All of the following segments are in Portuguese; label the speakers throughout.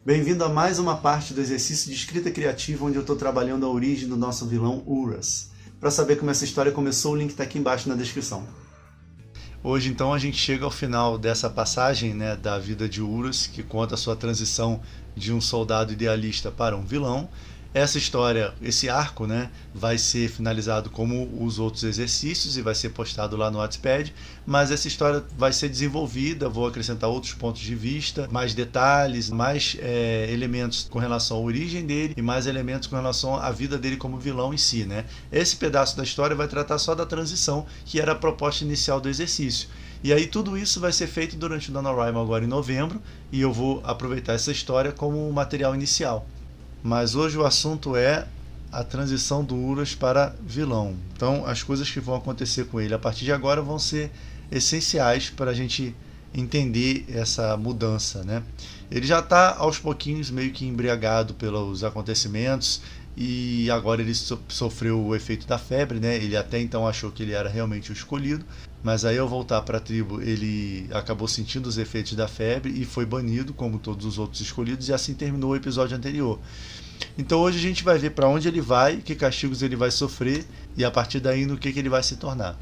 Speaker 1: Bem-vindo a mais uma parte do exercício de escrita criativa onde eu estou trabalhando a origem do nosso vilão Urus. Para saber como essa história começou, o link está aqui embaixo na descrição. Hoje então a gente chega ao final dessa passagem, da vida de Urus, que conta a sua transição de um soldado idealista para um vilão. Essa história, esse arco, vai ser finalizado como os outros exercícios e vai ser postado lá no Wattpad, mas essa história vai ser desenvolvida, vou acrescentar outros pontos de vista, mais detalhes, mais elementos com relação à origem dele e mais elementos com relação à vida dele como vilão em si. Esse pedaço da história vai tratar só da transição, que era a proposta inicial do exercício. E aí tudo isso vai ser feito durante o NaNoWriMo agora em novembro, e eu vou aproveitar essa história como material inicial. Mas hoje o assunto é a transição do Urus para vilão. Então as coisas que vão acontecer com ele a partir de agora vão ser essenciais para a gente entender essa mudança. Ele já está aos pouquinhos meio que embriagado pelos acontecimentos e agora ele sofreu o efeito da febre. Ele até então achou que ele era realmente o escolhido, mas aí ao voltar para a tribo ele acabou sentindo os efeitos da febre e foi banido como todos os outros escolhidos, e assim terminou o episódio anterior. Então hoje a gente vai ver para onde ele vai, que castigos ele vai sofrer e a partir daí no que ele vai se tornar.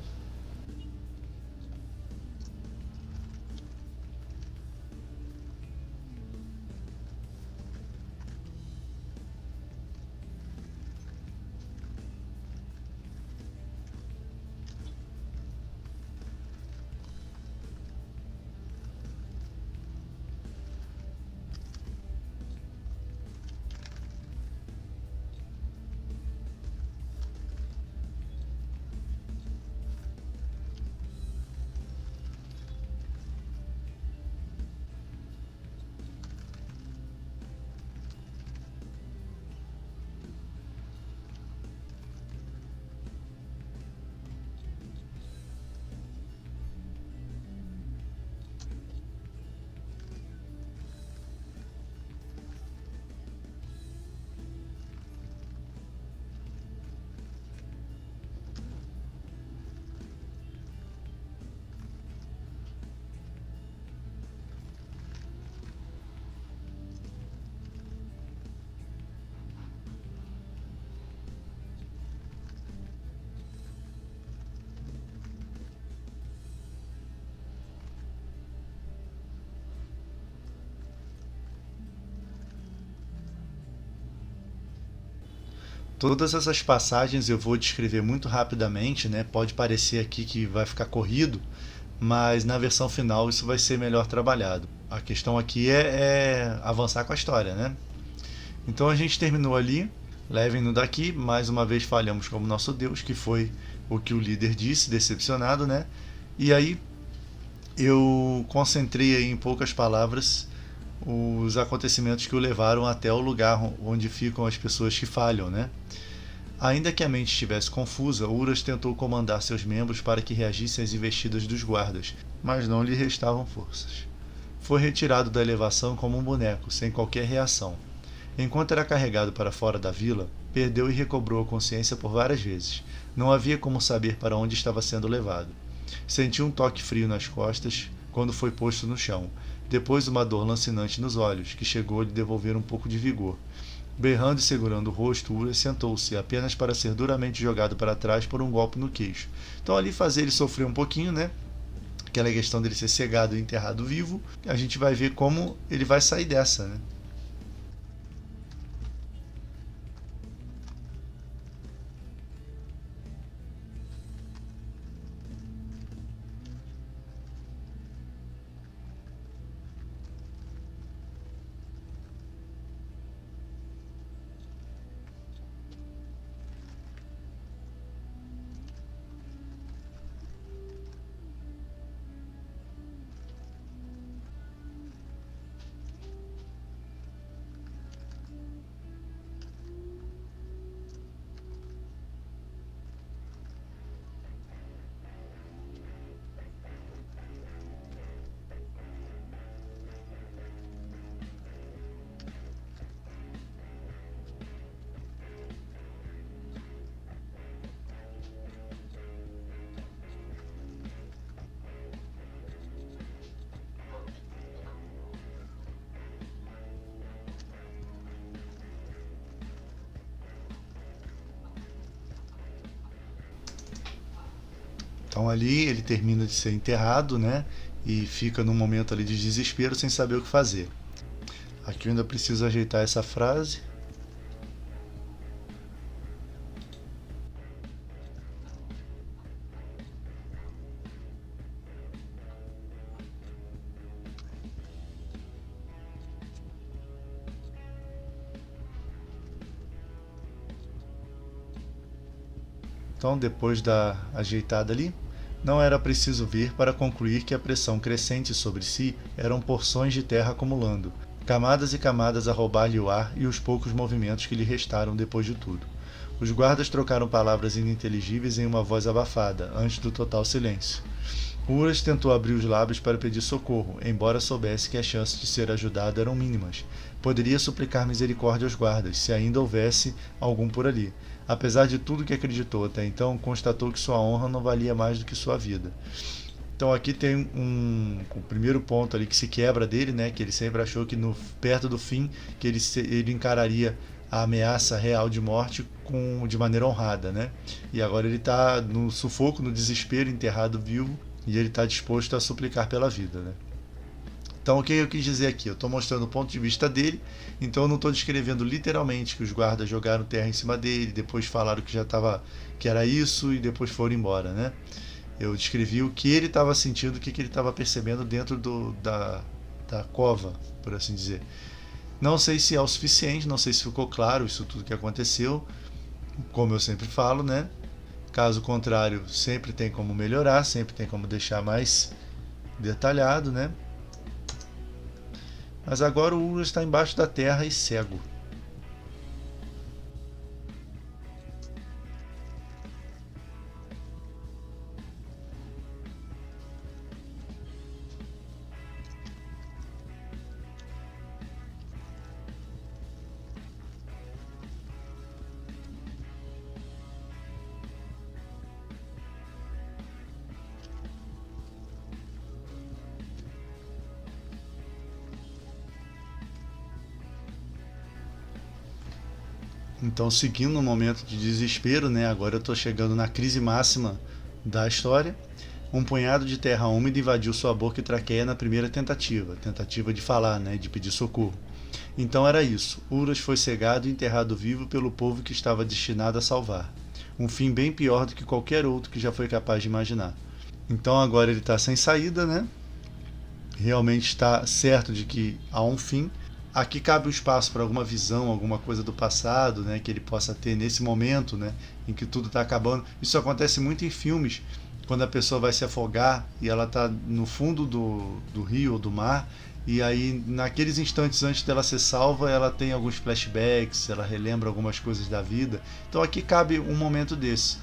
Speaker 1: Todas essas passagens eu vou descrever muito rapidamente, pode parecer aqui que vai ficar corrido, mas na versão final isso vai ser melhor trabalhado. A questão aqui é avançar com a história. Então a gente terminou ali, levem-no daqui, mais uma vez falhamos como nosso Deus, que foi o que o líder disse, decepcionado. E aí eu concentrei aí em poucas palavras os acontecimentos que o levaram até o lugar onde ficam as pessoas que falham. Ainda que a mente estivesse confusa, Urus tentou comandar seus membros para que reagissem às investidas dos guardas, mas não lhe restavam forças. Foi retirado da elevação como um boneco, sem qualquer reação. Enquanto era carregado para fora da vila, perdeu e recobrou a consciência por várias vezes. Não havia como saber para onde estava sendo levado. Sentiu um toque frio nas costas quando foi posto no chão, depois uma dor lancinante nos olhos, que chegou a lhe devolver um pouco de vigor. Berrando e segurando o rosto, Urus sentou-se, apenas para ser duramente jogado para trás por um golpe no queixo. Então ali fazer ele sofrer um pouquinho, aquela questão dele ser cegado e enterrado vivo, a gente vai ver como ele vai sair dessa. Então ali ele termina de ser enterrado, né? E fica num momento ali de desespero sem saber o que fazer. Aqui eu ainda preciso ajeitar essa frase. Então, depois da ajeitada ali, não era preciso ver para concluir que a pressão crescente sobre si eram porções de terra acumulando, camadas e camadas a roubar-lhe o ar e os poucos movimentos que lhe restaram depois de tudo. Os guardas trocaram palavras ininteligíveis em uma voz abafada, antes do total silêncio. Uras tentou abrir os lábios para pedir socorro, embora soubesse que as chances de ser ajudado eram mínimas. Poderia suplicar misericórdia aos guardas, se ainda houvesse algum por ali. Apesar de tudo que acreditou até então, constatou que sua honra não valia mais do que sua vida. Então aqui tem o primeiro ponto ali que se quebra dele, né? Que ele sempre achou que perto do fim que ele encararia a ameaça real de morte de maneira honrada, né? E agora ele está no sufoco, no desespero, enterrado vivo, e ele está disposto a suplicar pela vida, né? Então o que eu quis dizer aqui? Eu estou mostrando o ponto de vista dele, então eu não estou descrevendo literalmente que os guardas jogaram terra em cima dele, depois falaram que era isso e depois foram embora, né? Eu descrevi o que ele estava sentindo, o que ele estava percebendo dentro da cova, por assim dizer. Não sei se é o suficiente, não sei se ficou claro isso tudo que aconteceu, como eu sempre falo, né? Caso contrário, sempre tem como melhorar, sempre tem como deixar mais detalhado, né? Mas agora o Uras está embaixo da terra e cego. Então, seguindo um momento de desespero, né? Agora eu estou chegando na crise máxima da história. Um punhado de terra úmida invadiu sua boca e traqueia na primeira tentativa de falar, né? De pedir socorro. Então era isso. Uras foi cegado e enterrado vivo pelo povo que estava destinado a salvar. Um fim bem pior do que qualquer outro que já foi capaz de imaginar. Então agora ele está sem saída, né? Realmente está certo de que há um fim. Aqui cabe um espaço para alguma visão, alguma coisa do passado, né, que ele possa ter nesse momento, né, em que tudo está acabando. Isso acontece muito em filmes, quando a pessoa vai se afogar e ela está no fundo do rio ou do mar, e aí naqueles instantes antes dela ser salva, ela tem alguns flashbacks, ela relembra algumas coisas da vida. Então aqui cabe um momento desse,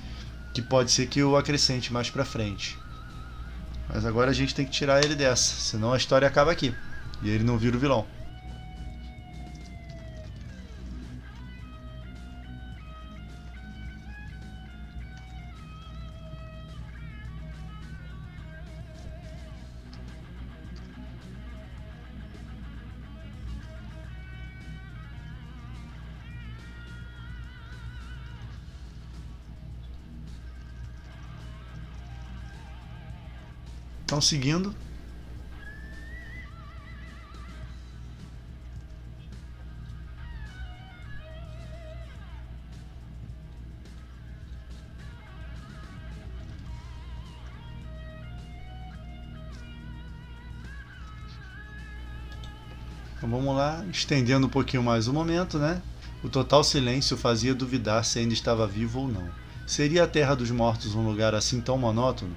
Speaker 1: que pode ser que eu acrescente mais para frente. Mas agora a gente tem que tirar ele dessa, senão a história acaba aqui, e ele não vira o vilão. Então, seguindo. Então vamos lá, estendendo um pouquinho mais o momento, né? O total silêncio fazia duvidar se ainda estava vivo ou não. Seria a Terra dos Mortos um lugar assim tão monótono?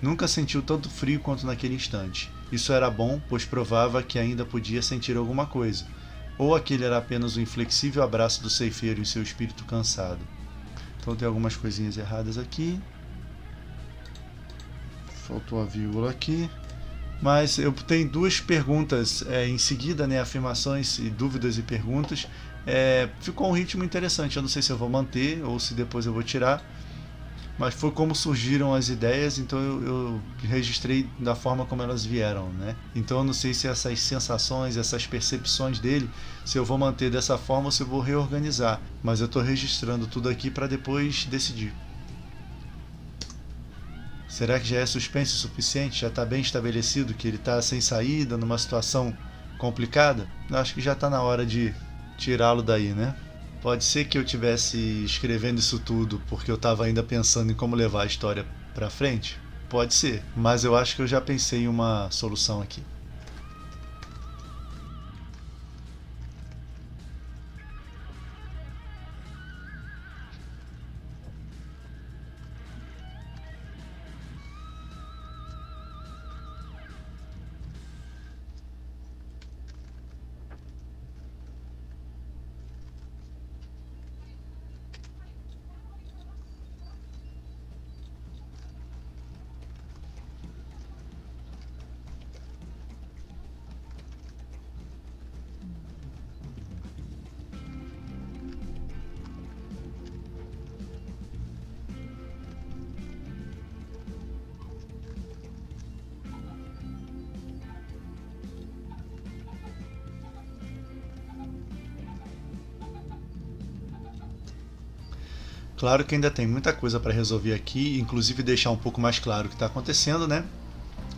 Speaker 1: Nunca sentiu tanto frio quanto naquele instante. Isso era bom, pois provava que ainda podia sentir alguma coisa. Ou aquele era apenas o inflexível abraço do ceifeiro em seu espírito cansado. Então tem algumas coisinhas erradas aqui. Faltou a vírgula aqui. Mas eu tenho duas perguntas em seguida, né? Afirmações e dúvidas e perguntas. Ficou um ritmo interessante. Eu não sei se eu vou manter ou se depois eu vou tirar. Mas foi como surgiram as ideias, então eu registrei da forma como elas vieram, né? Então eu não sei se essas sensações, essas percepções dele, se eu vou manter dessa forma ou se eu vou reorganizar. Mas eu estou registrando tudo aqui para depois decidir. Será que já é suspense o suficiente? Já está bem estabelecido que ele está sem saída, numa situação complicada? Eu acho que já está na hora de tirá-lo daí, né? Pode ser que eu tivesse escrevendo isso tudo porque eu estava ainda pensando em como levar a história para frente? Pode ser, mas eu acho que eu já pensei em uma solução aqui. Claro que ainda tem muita coisa para resolver aqui, inclusive deixar um pouco mais claro o que está acontecendo, né?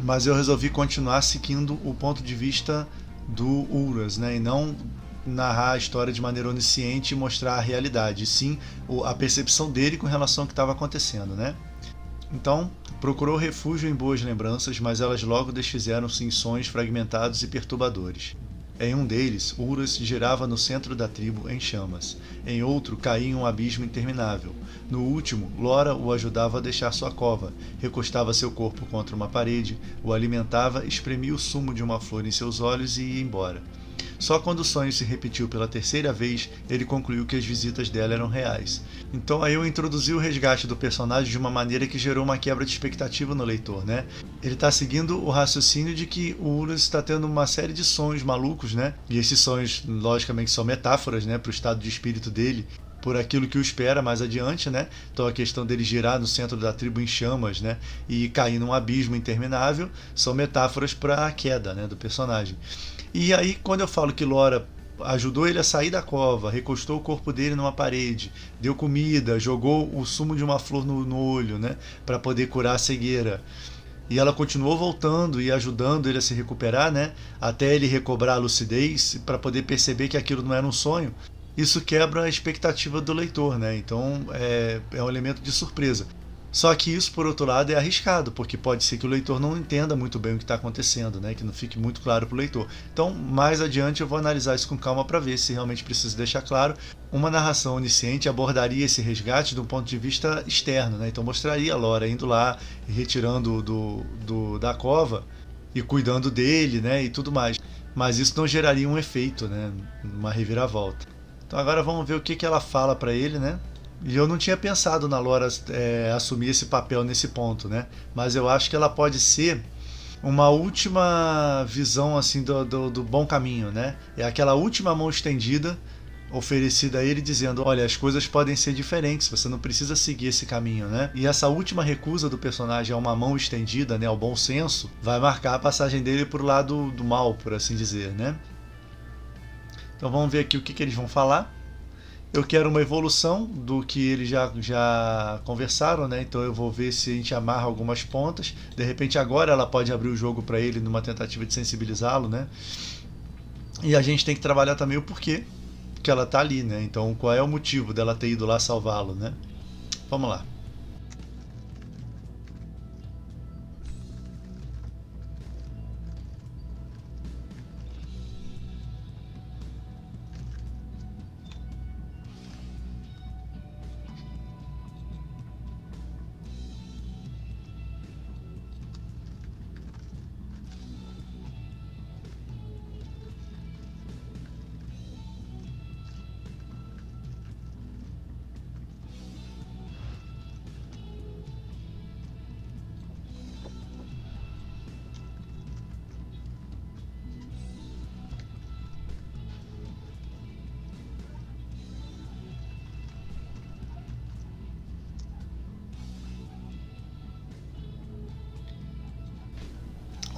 Speaker 1: Mas eu resolvi continuar seguindo o ponto de vista do Uras, né? E não narrar a história de maneira onisciente e mostrar a realidade, e sim a percepção dele com relação ao que estava acontecendo, né? Então, procurou refúgio em boas lembranças, mas elas logo desfizeram-se em sonhos fragmentados e perturbadores. Em um deles, Uras girava no centro da tribo em chamas. Em outro, caía em um abismo interminável. No último, Lora o ajudava a deixar sua cova, recostava seu corpo contra uma parede, o alimentava, espremia o sumo de uma flor em seus olhos e ia embora. Só quando o sonho se repetiu pela terceira vez, ele concluiu que as visitas dela eram reais. Então aí eu introduzi o resgate do personagem de uma maneira que gerou uma quebra de expectativa no leitor, né? Ele está seguindo o raciocínio de que o Uras está tendo uma série de sonhos malucos, né? E esses sonhos, logicamente, são metáforas, né, para o estado de espírito dele, por aquilo que o espera mais adiante, né? Então a questão dele girar no centro da tribo em chamas, né, e cair num abismo interminável, são metáforas para a queda, né, do personagem. E aí, quando eu falo que Lora ajudou ele a sair da cova, recostou o corpo dele numa parede, deu comida, jogou o sumo de uma flor no olho, né, para poder curar a cegueira. E ela continuou voltando e ajudando ele a se recuperar, né, até ele recobrar a lucidez para poder perceber que aquilo não era um sonho. Isso quebra a expectativa do leitor, né? Então é um elemento de surpresa. Só que isso, por outro lado, é arriscado, porque pode ser que o leitor não entenda muito bem o que está acontecendo, né? Que não fique muito claro para o leitor. Então, mais adiante, eu vou analisar isso com calma para ver se realmente precisa deixar claro. Uma narração onisciente abordaria esse resgate de um ponto de vista externo, né? Então, mostraria a Lora indo lá, retirando da cova e cuidando dele, né? E tudo mais. Mas isso não geraria um efeito, né? Uma reviravolta. Então, agora vamos ver o que ela fala para ele, né? E eu não tinha pensado na Lora assumir esse papel nesse ponto, né? Mas eu acho que ela pode ser uma última visão assim do bom caminho, né? É aquela última mão estendida oferecida a ele dizendo, olha, as coisas podem ser diferentes, você não precisa seguir esse caminho, né? E essa última recusa do personagem a uma mão estendida, né, ao bom senso, vai marcar a passagem dele pro lado do mal, por assim dizer, né? Então vamos ver aqui o que eles vão falar. Eu quero uma evolução do que eles já conversaram, né? Então eu vou ver se a gente amarra algumas pontas. De repente agora ela pode abrir o jogo para ele numa tentativa de sensibilizá-lo, né? E a gente tem que trabalhar também o porquê que ela tá ali, né? Então qual é o motivo dela ter ido lá salvá-lo, né? Vamos lá.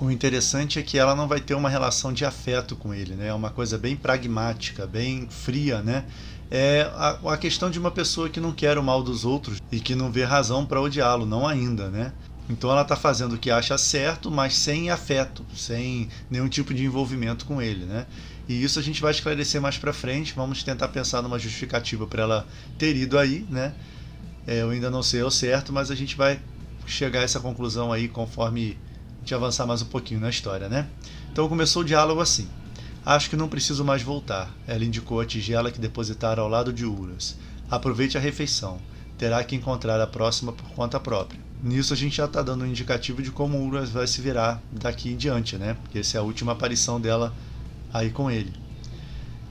Speaker 1: O interessante é que ela não vai ter uma relação de afeto com ele, né? É uma coisa bem pragmática, bem fria, né? É a questão de uma pessoa que não quer o mal dos outros e que não vê razão para odiá-lo, não ainda, né? Então ela está fazendo o que acha certo, mas sem afeto, sem nenhum tipo de envolvimento com ele, né? E isso a gente vai esclarecer mais para frente. Vamos tentar pensar numa justificativa para ela ter ido aí, né? Eu ainda não sei ao certo, mas a gente vai chegar a essa conclusão aí conforme a gente avançar mais um pouquinho na história, né? Então começou o diálogo assim. Acho que não preciso mais voltar. Ela indicou a tigela que depositara ao lado de Uras. Aproveite a refeição. Terá que encontrar a próxima por conta própria. Nisso a gente já está dando um indicativo de como Uras vai se virar daqui em diante, né? Porque essa é a última aparição dela aí com ele.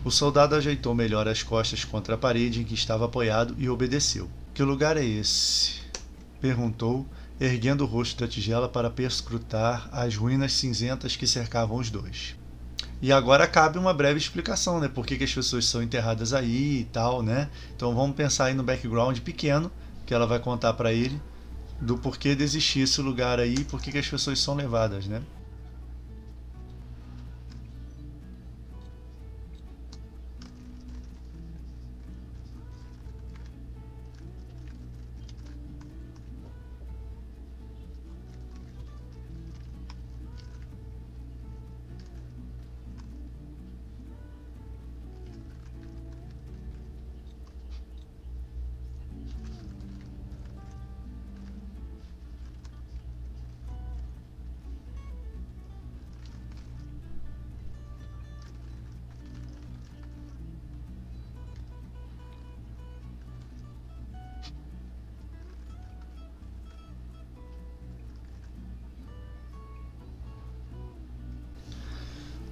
Speaker 1: O soldado ajeitou melhor as costas contra a parede em que estava apoiado e obedeceu. Que lugar é esse? Perguntou, erguendo o rosto da tigela para perscrutar as ruínas cinzentas que cercavam os dois. E agora cabe uma breve explicação, né? Por que as pessoas são enterradas aí e tal, né? Então vamos pensar aí no background pequeno que ela vai contar para ele do porquê de existir esse lugar aí e por que as pessoas são levadas, né?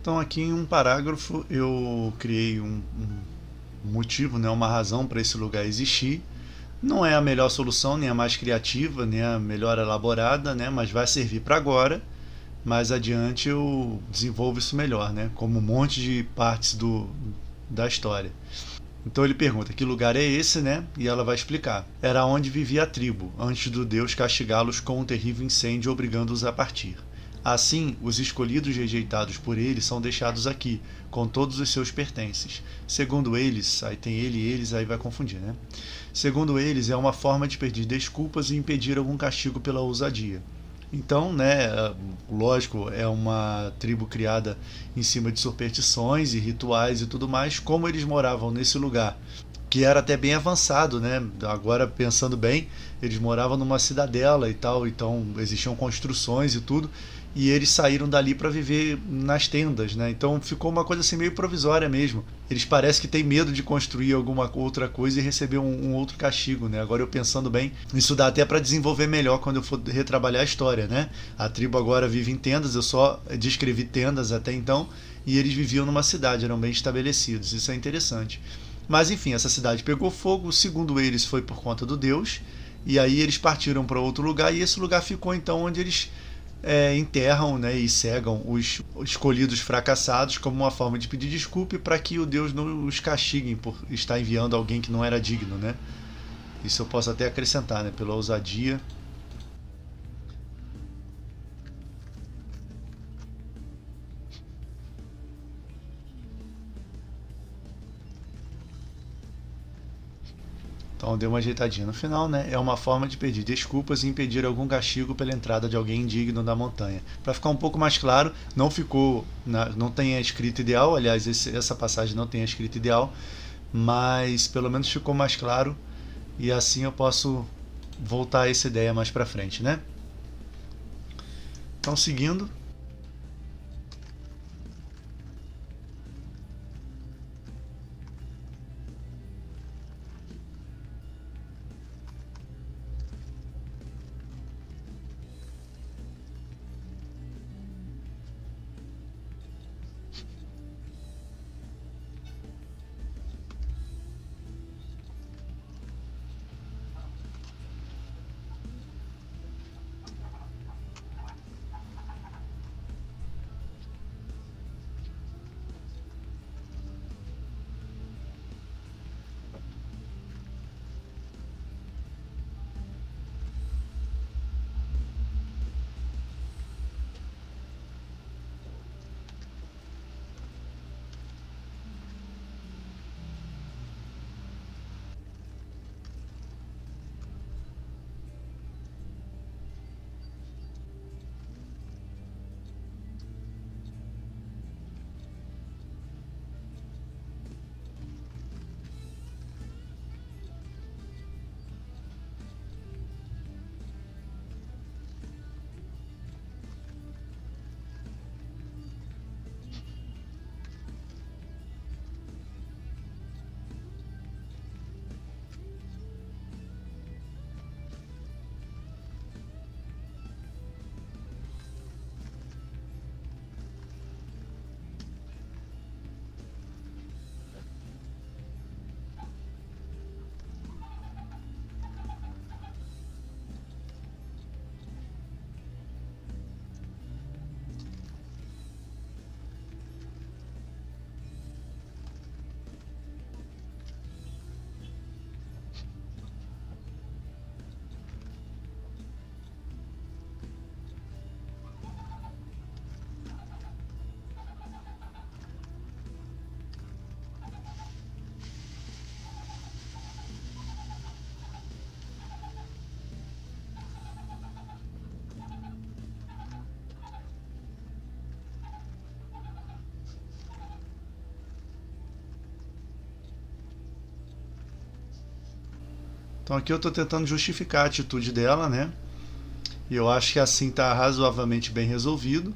Speaker 1: Então aqui em um parágrafo eu criei um motivo, né, uma razão para esse lugar existir. Não é a melhor solução, nem a mais criativa, nem a melhor elaborada, né, mas vai servir para agora. Mais adiante eu desenvolvo isso melhor, né, como um monte de partes da história. Então ele pergunta que lugar é esse, né? E ela vai explicar. Era onde vivia a tribo, antes do Deus castigá-los com um terrível incêndio obrigando-os a partir. Assim, os escolhidos rejeitados por ele são deixados aqui, com todos os seus pertences. Segundo eles, aí tem ele e eles, aí vai confundir, né? Segundo eles, é uma forma de pedir desculpas e impedir algum castigo pela ousadia. Então, né, lógico, é uma tribo criada em cima de superstições e rituais e tudo mais, como eles moravam nesse lugar, que era até bem avançado, né? Agora pensando bem, eles moravam numa cidadela e tal, então existiam construções e tudo, e eles saíram dali para viver nas tendas, né? Então ficou uma coisa assim meio provisória mesmo. Eles parecem que têm medo de construir alguma outra coisa e receber um outro castigo, né? Agora eu pensando bem, isso dá até para desenvolver melhor quando eu for retrabalhar a história, né? A tribo agora vive em tendas, eu só descrevi tendas até então, e eles viviam numa cidade, eram bem estabelecidos. Isso é interessante. Mas enfim, essa cidade pegou fogo, segundo eles foi por conta do Deus, e aí eles partiram para outro lugar, e esse lugar ficou então onde eles enterram, né, e cegam os escolhidos fracassados como uma forma de pedir desculpa para que o Deus não os castigue por estar enviando alguém que não era digno, né? Isso eu posso até acrescentar, né, pela ousadia. Então deu uma ajeitadinha no final, né? É uma forma de pedir desculpas e impedir algum castigo pela entrada de alguém indigno da montanha. Para ficar um pouco mais claro, não ficou, não tem a escrita ideal, aliás, essa passagem não tem a escrita ideal, mas pelo menos ficou mais claro e assim eu posso voltar a essa ideia mais para frente, né? Então seguindo, Então aqui eu estou tentando justificar a atitude dela, né? E eu acho que assim está razoavelmente bem resolvido.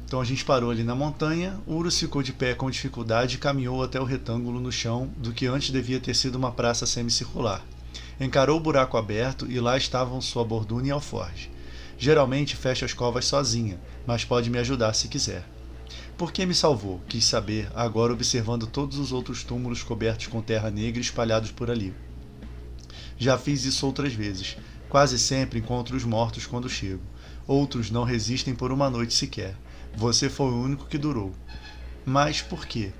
Speaker 1: Então a gente parou ali na montanha, Urus ficou de pé com dificuldade e caminhou até o retângulo no chão do que antes devia ter sido uma praça semicircular. Encarou o buraco aberto e lá estavam sua borduna e alforge. Geralmente fecho as covas sozinha, mas pode me ajudar se quiser. Por que me salvou? Quis saber, agora observando todos os outros túmulos cobertos com terra negra espalhados por ali. Já fiz isso outras vezes. Quase sempre encontro os mortos quando chego. Outros não resistem por uma noite sequer. Você foi o único que durou. Mas por quê?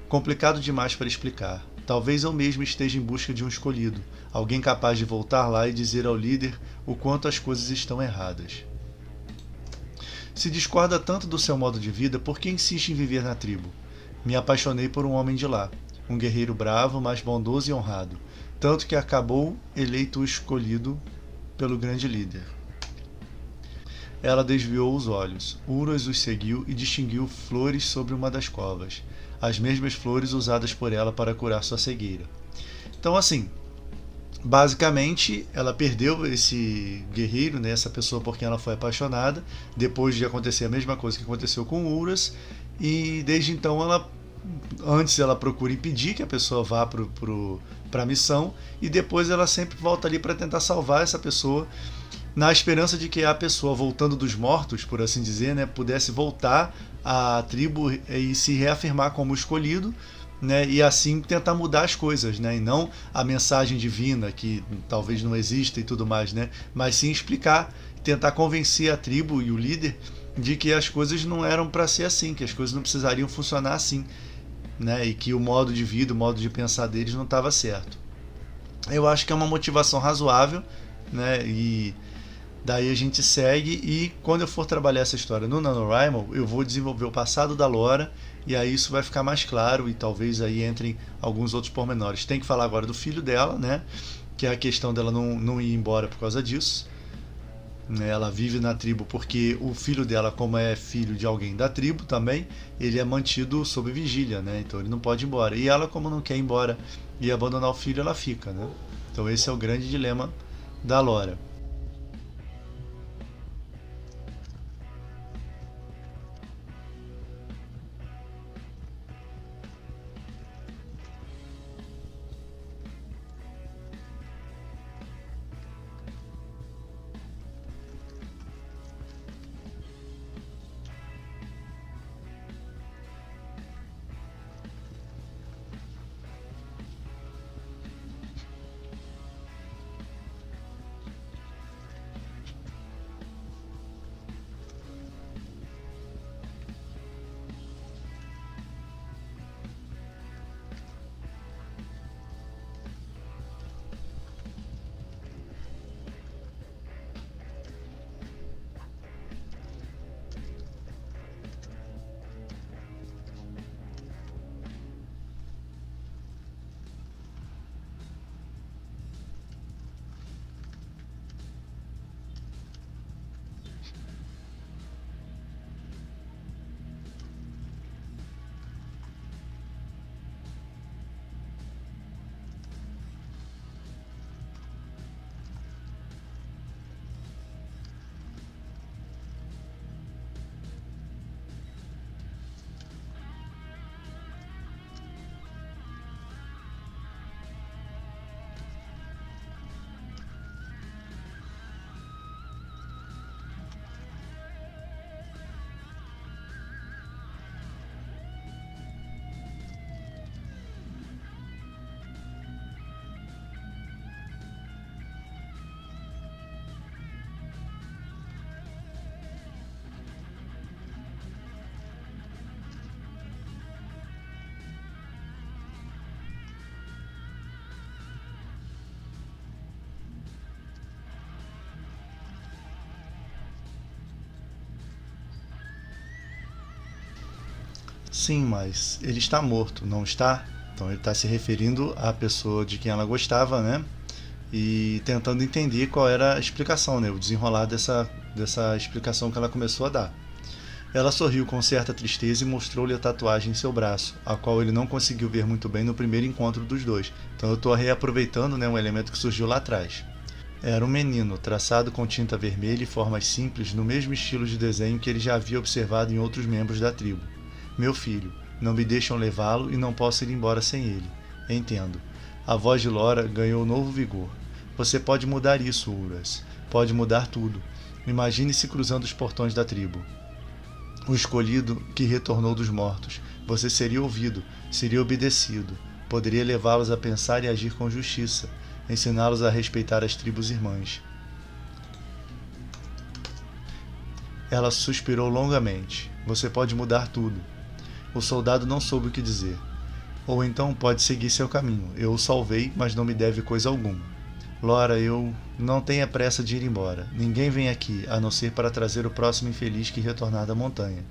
Speaker 1: Complicado demais para explicar. Talvez eu mesmo esteja em busca de um escolhido, alguém capaz de voltar lá e dizer ao líder o quanto as coisas estão erradas. Se discorda tanto do seu modo de vida, por que insiste em viver na tribo? Me apaixonei por um homem de lá, um guerreiro bravo, mas bondoso e honrado, tanto que acabou eleito o escolhido pelo grande líder. Ela desviou os olhos. Urus os seguiu e distinguiu flores sobre uma das covas, as mesmas flores usadas por ela para curar sua cegueira. Então, assim, basicamente, ela perdeu esse guerreiro, né, essa pessoa por quem ela foi apaixonada, depois de acontecer a mesma coisa que aconteceu com Urus, e desde então antes ela procura impedir que a pessoa vá para a missão, e depois ela sempre volta ali para tentar salvar essa pessoa, na esperança de que a pessoa, voltando dos mortos, por assim dizer, né, pudesse voltar à tribo e se reafirmar como escolhido, né, e assim tentar mudar as coisas, né, e não a mensagem divina, que talvez não exista e tudo mais, né, mas sim explicar, tentar convencer a tribo e o líder de que as coisas não eram para ser assim, que as coisas não precisariam funcionar assim, né, e que o modo de vida, o modo de pensar deles não estava certo. Eu acho que é uma motivação razoável, né, e daí a gente segue, e quando eu for trabalhar essa história no NaNoWriMo, eu vou desenvolver o passado da Laura, e aí isso vai ficar mais claro, e talvez aí entrem alguns outros pormenores. Tem que falar agora do filho dela, né? Que é a questão dela não ir embora por causa disso. Né? Ela vive na tribo porque o filho dela, como é filho de alguém da tribo também, ele é mantido sob vigília, né? Então ele não pode ir embora. E ela, como não quer ir embora e abandonar o filho, ela fica, né? Então esse é o grande dilema da Laura. Sim, mas ele está morto, não está? Então ele está se referindo à pessoa de quem ela gostava, né? E tentando entender qual era a explicação, né? O desenrolar dessa explicação que ela começou a dar. Ela sorriu com certa tristeza e mostrou-lhe a tatuagem em seu braço, a qual ele não conseguiu ver muito bem no primeiro encontro dos dois. Então eu estou reaproveitando, né, um elemento que surgiu lá atrás. Era um menino, traçado com tinta vermelha e formas simples, no mesmo estilo de desenho que ele já havia observado em outros membros da tribo. Meu filho, não me deixam levá-lo e não posso ir embora sem ele. Entendo. A voz de Lora ganhou novo vigor. Você pode mudar isso, Uras. Pode mudar tudo. Imagine-se cruzando os portões da tribo. O escolhido que retornou dos mortos. Você seria ouvido, seria obedecido. Poderia levá-los a pensar e agir com justiça. Ensiná-los a respeitar as tribos irmãs. Ela suspirou longamente. Você pode mudar tudo. O soldado não soube o que dizer. Ou então pode seguir seu caminho. Eu o salvei, mas não me deve coisa alguma. Lora, eu... Não tenha pressa de ir embora. Ninguém vem aqui, a não ser para trazer o próximo infeliz que retornar da montanha.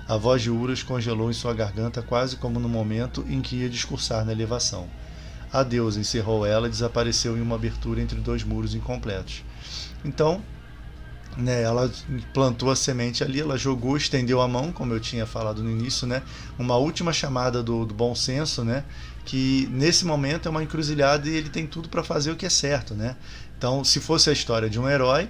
Speaker 1: A voz de Uras congelou em sua garganta quase como no momento em que ia discursar na elevação. Adeus, encerrou ela e desapareceu em uma abertura entre dois muros incompletos. Então, né, ela plantou a semente ali, ela jogou, estendeu a mão, como eu tinha falado no início, né, uma última chamada do bom senso, né, que nesse momento é uma encruzilhada e ele tem tudo para fazer o que é certo, né? Então, se fosse a história de um herói,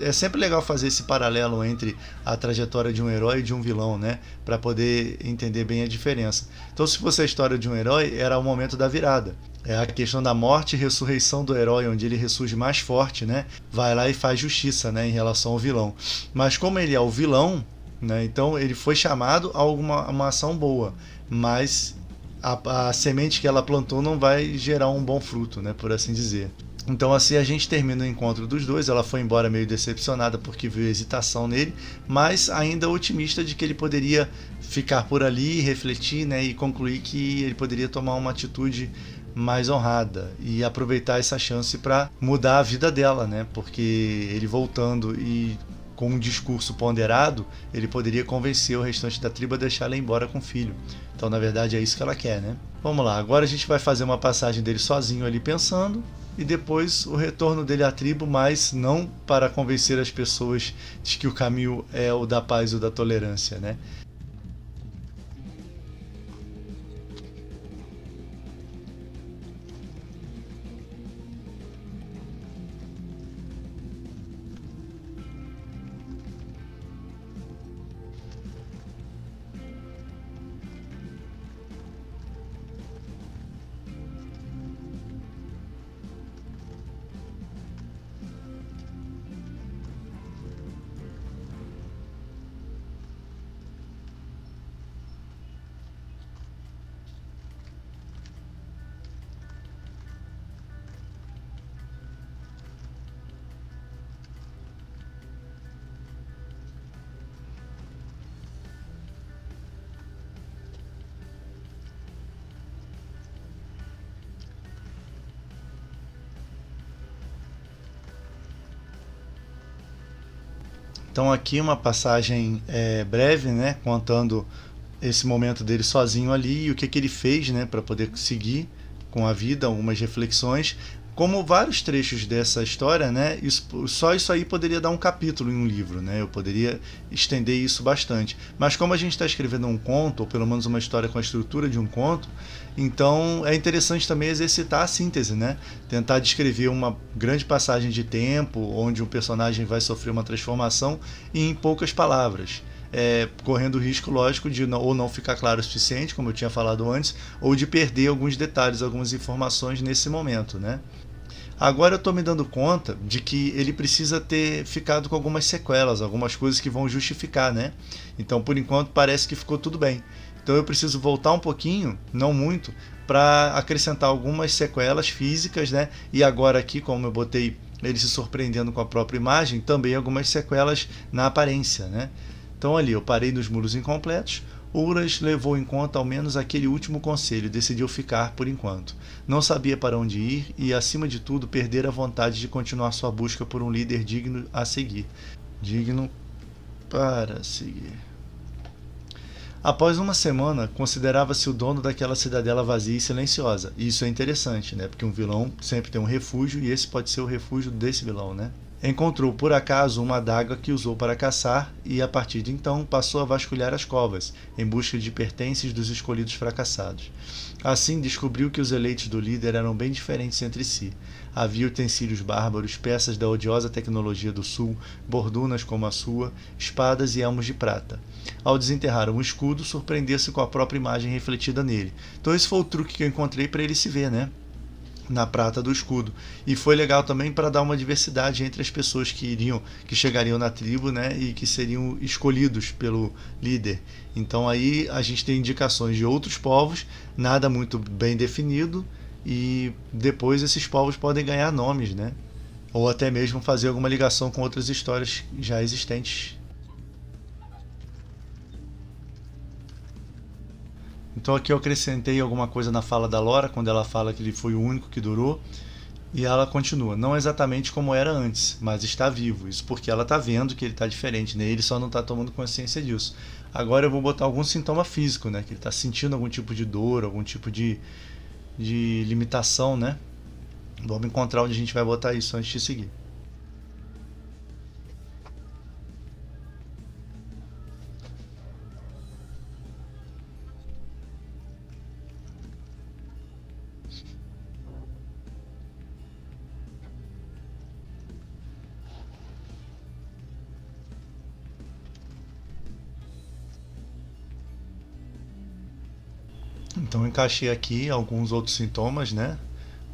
Speaker 1: é sempre legal fazer esse paralelo entre a trajetória de um herói e de um vilão, né, para poder entender bem a diferença. Então, se fosse a história de um herói, era o momento da virada. É a questão da morte e ressurreição do herói, onde ele ressurge mais forte, né? Vai lá e faz justiça, né, em relação ao vilão. Mas como ele é o vilão, né, então ele foi chamado a uma ação boa, mas a semente que ela plantou não vai gerar um bom fruto, né, por assim dizer. Então assim a gente termina o encontro dos dois. Ela foi embora meio decepcionada porque viu hesitação nele, mas ainda otimista de que ele poderia ficar por ali, refletir, né, e concluir que ele poderia tomar uma atitude mais honrada e aproveitar essa chance para mudar a vida dela, né? Porque ele voltando e com um discurso ponderado, ele poderia convencer o restante da tribo a deixar ela embora com o filho. Então, na verdade, é isso que ela quer, né? Vamos lá, agora a gente vai fazer uma passagem dele sozinho ali pensando e depois o retorno dele à tribo, mas não para convencer as pessoas de que o caminho é o da paz e o da tolerância, né? Então aqui uma passagem breve, né, contando esse momento dele sozinho ali e o que ele fez, né, para poder seguir com a vida, algumas reflexões. Como vários trechos dessa história, né, só isso aí poderia dar um capítulo em um livro, né, eu poderia estender isso bastante. Mas como a gente está escrevendo um conto, ou pelo menos uma história com a estrutura de um conto, então é interessante também exercitar a síntese, né, tentar descrever uma grande passagem de tempo, onde um personagem vai sofrer uma transformação em poucas palavras. Correndo o risco, lógico, de ou não ficar claro o suficiente, como eu tinha falado antes, ou de perder alguns detalhes, algumas informações nesse momento, né? Agora eu estou me dando conta de que ele precisa ter ficado com algumas sequelas, algumas coisas que vão justificar, né? Então, por enquanto, parece que ficou tudo bem. Então eu preciso voltar um pouquinho, não muito, para acrescentar algumas sequelas físicas, né? E agora aqui, como eu botei ele se surpreendendo com a própria imagem, também algumas sequelas na aparência, né? Então ali eu parei nos muros incompletos. Uras levou em conta ao menos aquele último conselho e decidiu ficar por enquanto. Não sabia para onde ir e, acima de tudo, perder a vontade de continuar sua busca por um líder digno a seguir. Digno para seguir. Após uma semana, considerava-se o dono daquela cidadela vazia e silenciosa. E isso é interessante, né? Porque um vilão sempre tem um refúgio e esse pode ser o refúgio desse vilão, né? Encontrou por acaso uma adaga que usou para caçar e, a partir de então, passou a vasculhar as covas, em busca de pertences dos escolhidos fracassados. Assim, descobriu que os eleitos do líder eram bem diferentes entre si. Havia utensílios bárbaros, peças da odiosa tecnologia do sul, bordunas como a sua, espadas e elmos de prata. Ao desenterrar um escudo, surpreendeu-se com a própria imagem refletida nele. Então esse foi o truque que eu encontrei para ele se ver, né? Na prata do escudo. E foi legal também para dar uma diversidade entre as pessoas que chegariam na tribo, né, e que seriam escolhidos pelo líder. Então aí a gente tem indicações de outros povos, nada muito bem definido, e depois esses povos podem ganhar nomes, né? Ou até mesmo fazer alguma ligação com outras histórias já existentes. Então aqui eu acrescentei alguma coisa na fala da Lora, quando ela fala que ele foi o único que durou. E ela continua, não exatamente como era antes, mas está vivo. Isso porque ela está vendo que ele está diferente, né? Ele só não está tomando consciência disso. Agora eu vou botar algum sintoma físico, né? Que ele está sentindo algum tipo de dor, algum tipo de limitação, né? Vamos encontrar onde a gente vai botar isso antes de seguir. Então encaixei aqui alguns outros sintomas, né?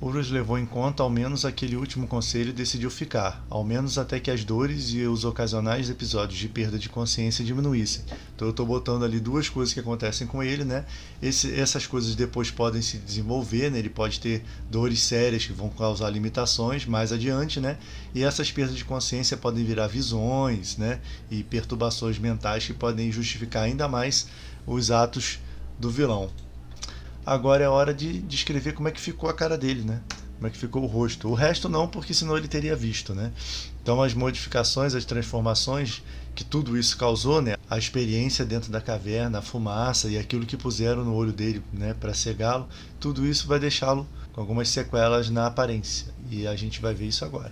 Speaker 1: Urus levou em conta ao menos aquele último conselho e decidiu ficar, ao menos até que as dores e os ocasionais episódios de perda de consciência diminuíssem. Então eu estou botando ali duas coisas que acontecem com ele, né? Essas coisas depois podem se desenvolver, né? Ele pode ter dores sérias que vão causar limitações mais adiante, né? E essas perdas de consciência podem virar visões, né? E perturbações mentais que podem justificar ainda mais os atos do vilão. Agora é hora de descrever como é que ficou a cara dele, né? Como é que ficou o rosto. O resto não, porque senão ele teria visto, né? Então as modificações, as transformações que tudo isso causou, né? A experiência dentro da caverna, a fumaça e aquilo que puseram no olho dele, né, para cegá-lo, tudo isso vai deixá-lo com algumas sequelas na aparência. E a gente vai ver isso agora.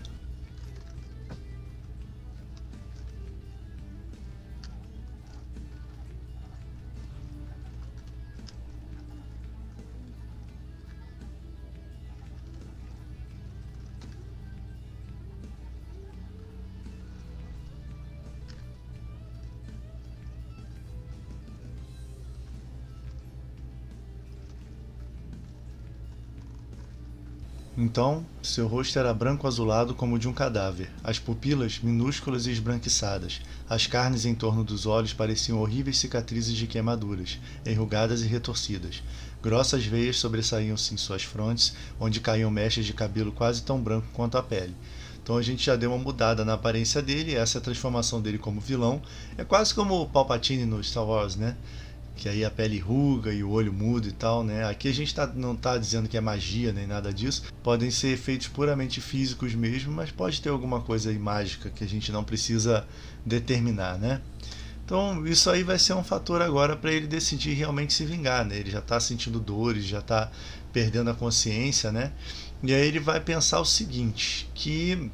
Speaker 1: Então, seu rosto era branco-azulado como o de um cadáver, as pupilas minúsculas e esbranquiçadas, as carnes em torno dos olhos pareciam horríveis cicatrizes de queimaduras, enrugadas e retorcidas. Grossas veias sobressaíam-se em suas frontes, onde caíam mechas de cabelo quase tão branco quanto a pele. Então a gente já deu uma mudada na aparência dele, essa é a transformação dele como vilão. É quase como o Palpatine no Star Wars, né? Que aí a pele ruga e o olho muda e tal, né? Aqui a gente não está dizendo que é magia nem nada disso. Podem ser efeitos puramente físicos mesmo, mas pode ter alguma coisa aí mágica que a gente não precisa determinar, né? Então isso aí vai ser um fator agora para ele decidir realmente se vingar, né? Ele já está sentindo dores, já está perdendo a consciência, né? E aí ele vai pensar o seguinte, que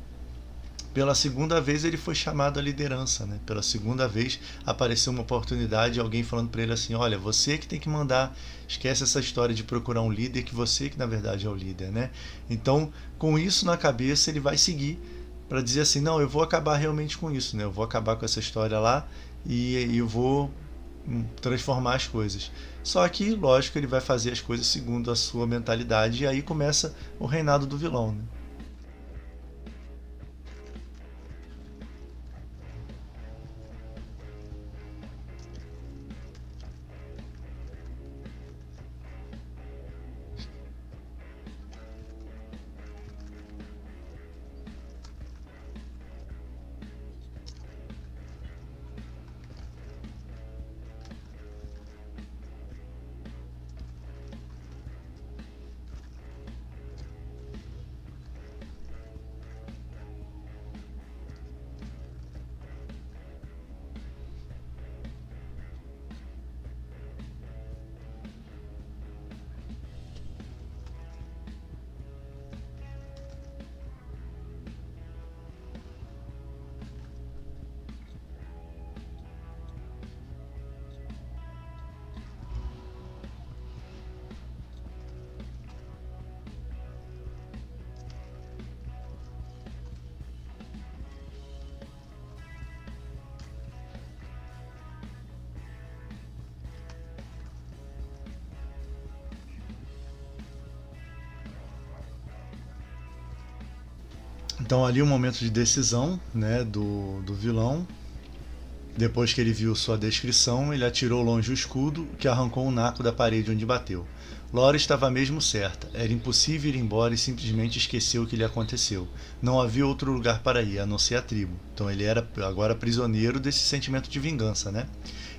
Speaker 1: pela segunda vez ele foi chamado à liderança, né? Pela segunda vez apareceu uma oportunidade, alguém falando para ele assim, olha, você que tem que mandar, esquece essa história de procurar um líder, que você que na verdade é o líder, né? Então, com isso na cabeça, ele vai seguir para dizer assim, não, eu vou acabar realmente com isso, né? Eu vou acabar com essa história lá e eu vou transformar as coisas. Só que, lógico, ele vai fazer as coisas segundo a sua mentalidade e aí começa o reinado do vilão, né? Então ali um momento de decisão, né, do vilão. Depois que ele viu sua descrição, ele atirou longe o escudo, que arrancou um naco da parede onde bateu. Laura estava mesmo certa. Era impossível ir embora e simplesmente esqueceu o que lhe aconteceu. Não havia outro lugar para ir, a não ser a tribo. Então ele era agora prisioneiro desse sentimento de vingança, né?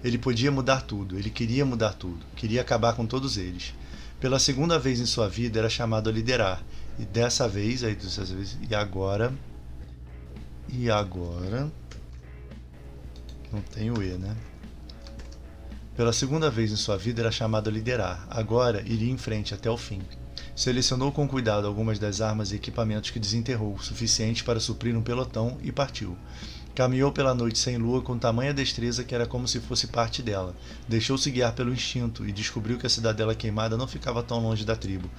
Speaker 1: Ele podia mudar tudo, ele queria mudar tudo, queria acabar com todos eles. Pela segunda vez em sua vida era chamado a liderar. E dessa vez, e agora... Não tem o E, né? Pela segunda vez em sua vida era chamado a liderar. Agora iria em frente até o fim. Selecionou com cuidado algumas das armas e equipamentos que desenterrou, suficientes para suprir um pelotão, e partiu. Caminhou pela noite sem lua com tamanha destreza que era como se fosse parte dela. Deixou-se guiar pelo instinto e descobriu que a cidadela queimada não ficava tão longe da tribo.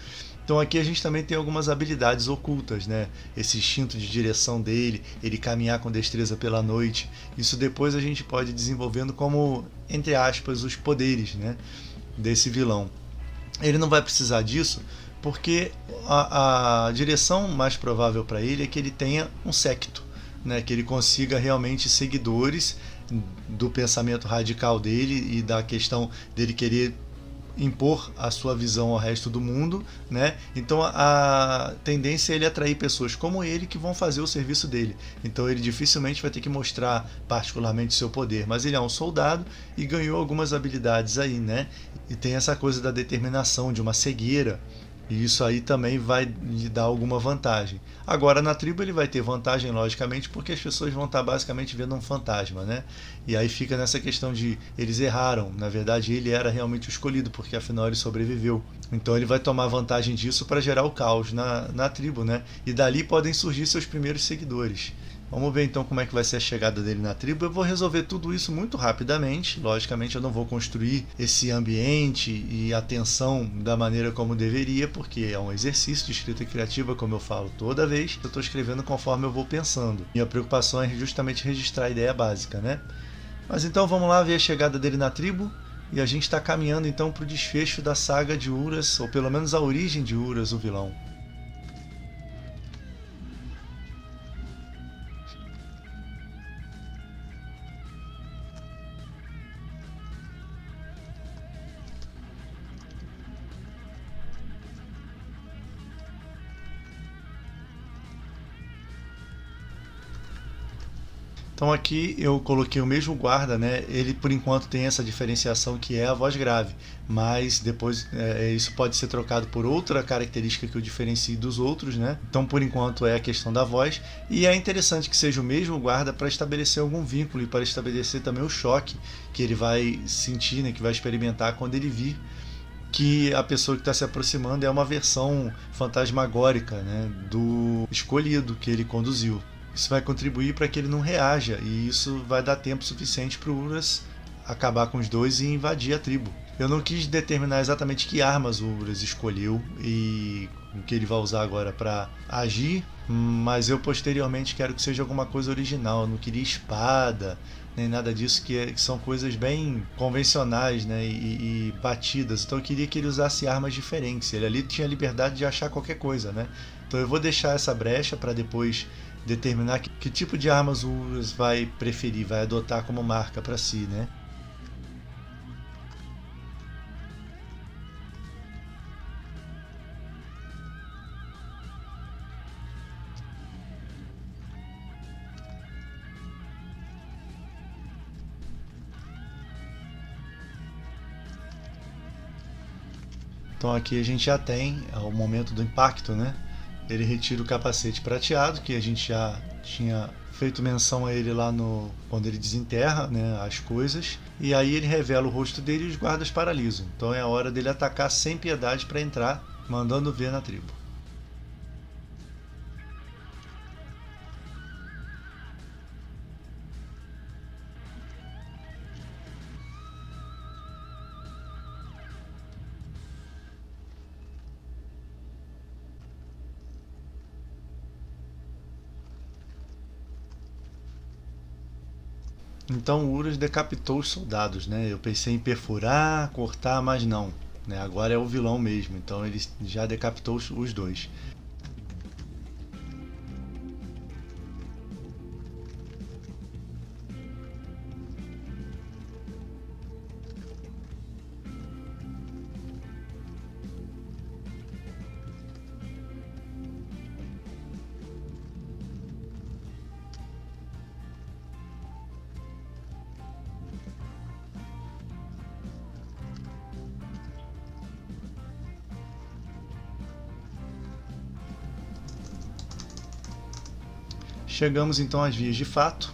Speaker 1: Então aqui a gente também tem algumas habilidades ocultas, né? Esse instinto de direção dele, ele caminhar com destreza pela noite. Isso depois a gente pode ir desenvolvendo como, entre aspas, os poderes, né, desse vilão. Ele não vai precisar disso porque a direção mais provável para ele é que ele tenha um séquito, né, que ele consiga realmente seguidores do pensamento radical dele e da questão dele querer impor a sua visão ao resto do mundo, né? Então a tendência é ele atrair pessoas como ele que vão fazer o serviço dele. Então ele dificilmente vai ter que mostrar particularmente seu poder, mas ele é um soldado e ganhou algumas habilidades aí, né? E tem essa coisa da determinação, de uma cegueira. E isso aí também vai lhe dar alguma vantagem. Agora na tribo ele vai ter vantagem, logicamente, porque as pessoas vão estar basicamente vendo um fantasma, né? E aí fica nessa questão de eles erraram. Na verdade ele era realmente o escolhido, porque afinal ele sobreviveu. Então ele vai tomar vantagem disso para gerar o caos na tribo, né? E dali podem surgir seus primeiros seguidores. Vamos ver então como é que vai ser a chegada dele na tribo. Eu vou resolver tudo isso muito rapidamente. Logicamente eu não vou construir esse ambiente e a tensão da maneira como deveria, porque é um exercício de escrita criativa, como eu falo toda vez. Eu estou escrevendo conforme eu vou pensando. Minha preocupação é justamente registrar a ideia básica, né? Mas então vamos lá ver a chegada dele na tribo. E a gente está caminhando então para o desfecho da saga de Uras, ou pelo menos a origem de Uras, o vilão. Então aqui eu coloquei o mesmo guarda, né? Ele por enquanto tem essa diferenciação que é a voz grave, mas depois isso pode ser trocado por outra característica que o diferencie dos outros, né? Então por enquanto é a questão da voz, e é interessante que seja o mesmo guarda para estabelecer algum vínculo e para estabelecer também o choque que ele vai sentir, né? Que vai experimentar quando ele vir que a pessoa que está se aproximando é uma versão fantasmagórica, né, do escolhido que ele conduziu. Isso vai contribuir para que ele não reaja, e isso vai dar tempo suficiente para o Uras acabar com os dois e invadir a tribo. Eu não quis determinar exatamente que armas o Uras escolheu e o que ele vai usar agora para agir, mas eu posteriormente quero que seja alguma coisa original. Eu não queria espada, nem nada disso, que são coisas bem convencionais, né, e batidas. Então eu queria que ele usasse armas diferentes. Ele ali tinha liberdade de achar qualquer coisa, né? Então eu vou deixar essa brecha para depois determinar que tipo de armas o Uras vai preferir, vai adotar como marca para si, né? Então aqui a gente já tem o momento do impacto, né? Ele retira o capacete prateado, que a gente já tinha feito menção a ele lá no quando ele desenterra, né, as coisas, e aí ele revela o rosto dele e os guardas paralisam. Então é a hora dele atacar sem piedade para entrar, mandando ver na tribo. Então o Urus decapitou os soldados, né? Eu pensei em perfurar, cortar, mas não, né? Agora é o vilão mesmo, então ele já decapitou os dois. Chegamos então às vias de fato.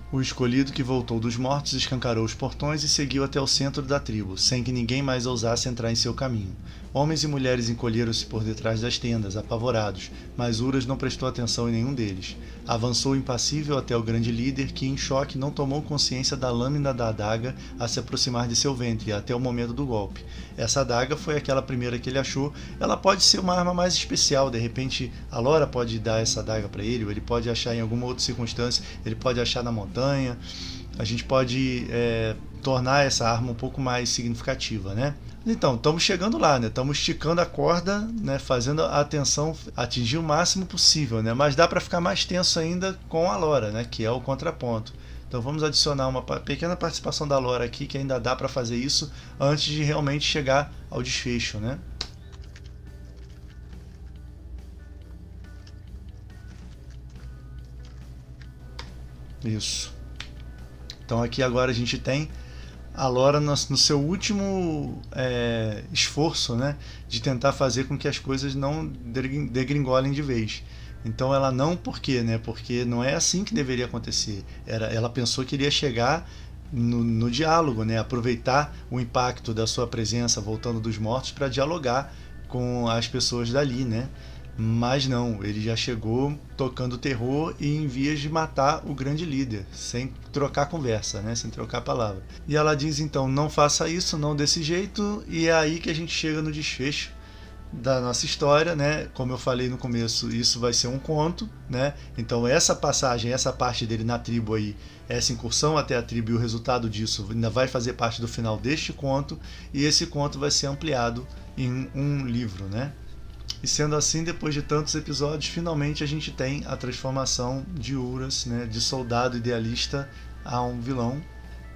Speaker 1: O escolhido que voltou dos mortos escancarou os portões e seguiu até o centro da tribo, sem que ninguém mais ousasse entrar em seu caminho. Homens e mulheres encolheram-se por detrás das tendas, apavorados, mas Uras não prestou atenção em nenhum deles. Avançou impassível até o grande líder, que em choque não tomou consciência da lâmina da adaga a se aproximar de seu ventre, até o momento do golpe. Essa adaga foi aquela primeira que ele achou. Ela pode ser uma arma mais especial, de repente a Lora pode dar essa adaga para ele, ou ele pode achar em alguma outra circunstância, ele pode achar na montanha. A gente pode tornar essa arma um pouco mais significativa, né? Então, estamos chegando lá, né? Estamos esticando a corda, né? Fazendo a atenção atingir o máximo possível, né? Mas dá para ficar mais tenso ainda com a Lora, né? Que é o contraponto. Então vamos adicionar uma pequena participação da Lora aqui, que ainda dá para fazer isso antes de realmente chegar ao desfecho, né? Isso. Então aqui agora a gente tem a Lora no seu último esforço, né, de tentar fazer com que as coisas não degringolem de vez. Então ela não, por quê? Né? Porque não é assim que deveria acontecer. Ela pensou que iria chegar no diálogo, né? Aproveitar o impacto da sua presença voltando dos mortos para dialogar com as pessoas dali, né? Mas não, ele já chegou tocando terror e em vias de matar o grande líder, sem trocar conversa, né? Sem trocar palavra. E ela diz então, não faça isso, não desse jeito, e é aí que a gente chega no desfecho da nossa história, né? Como eu falei no começo, isso vai ser um conto, né? Então essa passagem, essa parte dele na tribo aí, essa incursão até a tribo e o resultado disso ainda vai fazer parte do final deste conto, e esse conto vai ser ampliado em um livro, né? E sendo assim, depois de tantos episódios, finalmente a gente tem a transformação de Uras, né, de soldado idealista a um vilão.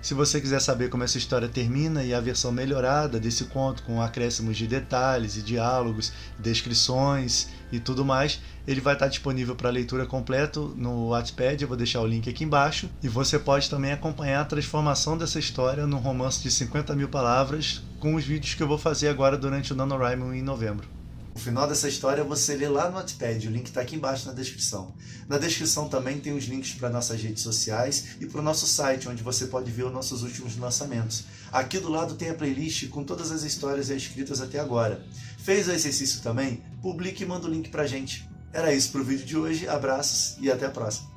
Speaker 1: Se você quiser saber como essa história termina e a versão melhorada desse conto, com acréscimos de detalhes e diálogos, descrições e tudo mais, ele vai estar disponível para leitura completo no Wattpad, eu vou deixar o link aqui embaixo. E você pode também acompanhar a transformação dessa história num romance de 50 mil palavras, com os vídeos que eu vou fazer agora durante o NaNoWriMo em novembro. O final dessa história você lê lá no Wattpad, o link está aqui embaixo na descrição. Na descrição também tem os links para nossas redes sociais e para o nosso site, onde você pode ver os nossos últimos lançamentos. Aqui do lado tem a playlist com todas as histórias escritas até agora. Fez o exercício também? Publique e manda o link para a gente. Era isso para o vídeo de hoje, abraços e até a próxima.